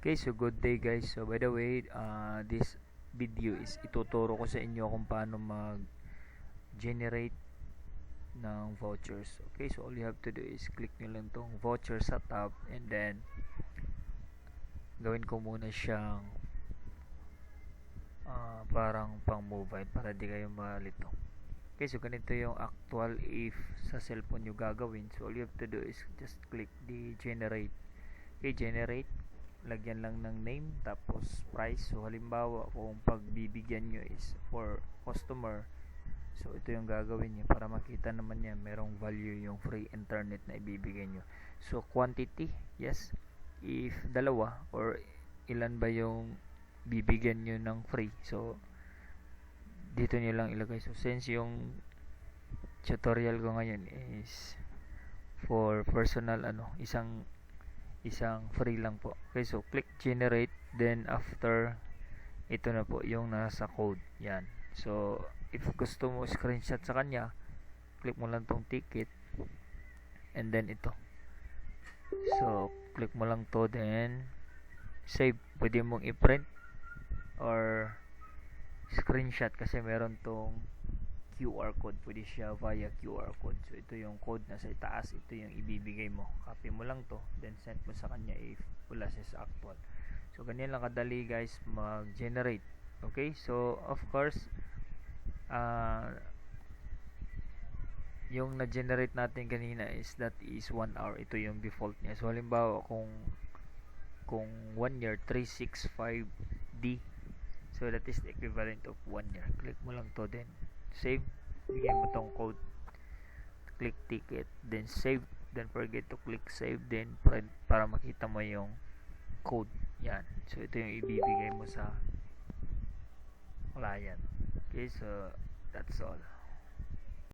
Okay, so good day guys. So by the way, this video is ituturo ko sa inyo kung paano mag-generate ng vouchers. Okay, so all you have to do is click nyo lang tong voucher sa tab, and then gawin ko muna siyang parang pang mobile para di kayo malito. Okay, so ganito yung actual if sa cellphone nyo gagawin. So all you have to do is just click the generate. Okay, generate, lagyan lang ng name tapos price. So halimbawa kung pagbibigyan nyo is for customer, so ito yung gagawin nyo para makita naman niya merong value yung free internet na ibibigay nyo. So quantity, yes, if dalawa or ilan ba yung bibigyan nyo ng free, so dito nyo lang ilagay. So since yung tutorial ko ngayon is for personal isang free lang po. Okay, so click generate, then after ito na po yung nasa code. Yan. So if gusto mo screenshot sa kanya, click mo lang tong ticket and then ito. So click mo lang to, then save. Pwede mong i-print or screenshot kasi meron tong QR code. Pwede siya via QR code. So ito yung code na sa itaas, ito yung ibibigay mo. Copy mo lang to, then send mo sa kanya if wala siya sa actual. So ganyan lang kadali guys mag-generate. Okay, so of course yung na-generate natin kanina is that is 1 hour. Ito yung default niya. So halimbawa kung 1 year 365D, so that is the equivalent of 1 year. Click mo lang to, then save, bigyan mo tong code, click ticket, then save, then forget to click save, then print para makita mo yung code. Yan, so ito yung ibibigay mo sa client. Okay, so that's all.